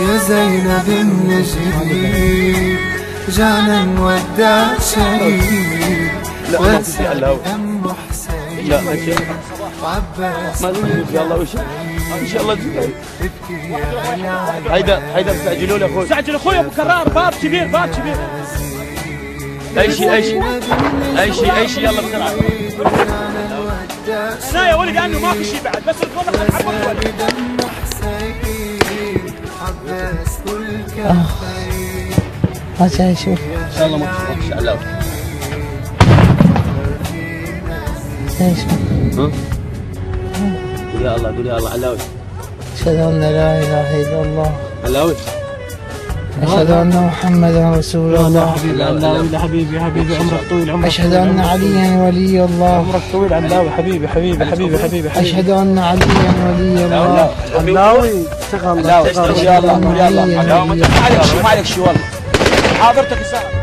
يا زينب النجري جانا نودع شهيد واسعد هم حسين لا وعباس ما تقول يلا وش ان شاء الله هيدا استعجلوا لي اخوي استعجل اخوي ابو كرار باب كبير باب كبير اي شيء يلا بسرعه لا يا ولد لانه ما في شيء بعد بس الغرفه تحبط عباس كل كفين عشان اشوف ان شاء الله ما تشوفش علاوي قول يا الله علاوي أشهد أن لا إله إلا الله علاوي أشهد أن محمدا رسول الله علاوي حبيبي عمرك طويل عمرك أشهد أن عليا ولي الله عمرك طويل علاوي حبيبي أشهد أن عليا ولي الله علاوي شغل علاوي يا الله ما عليك شيء والله حاضرتك الساعه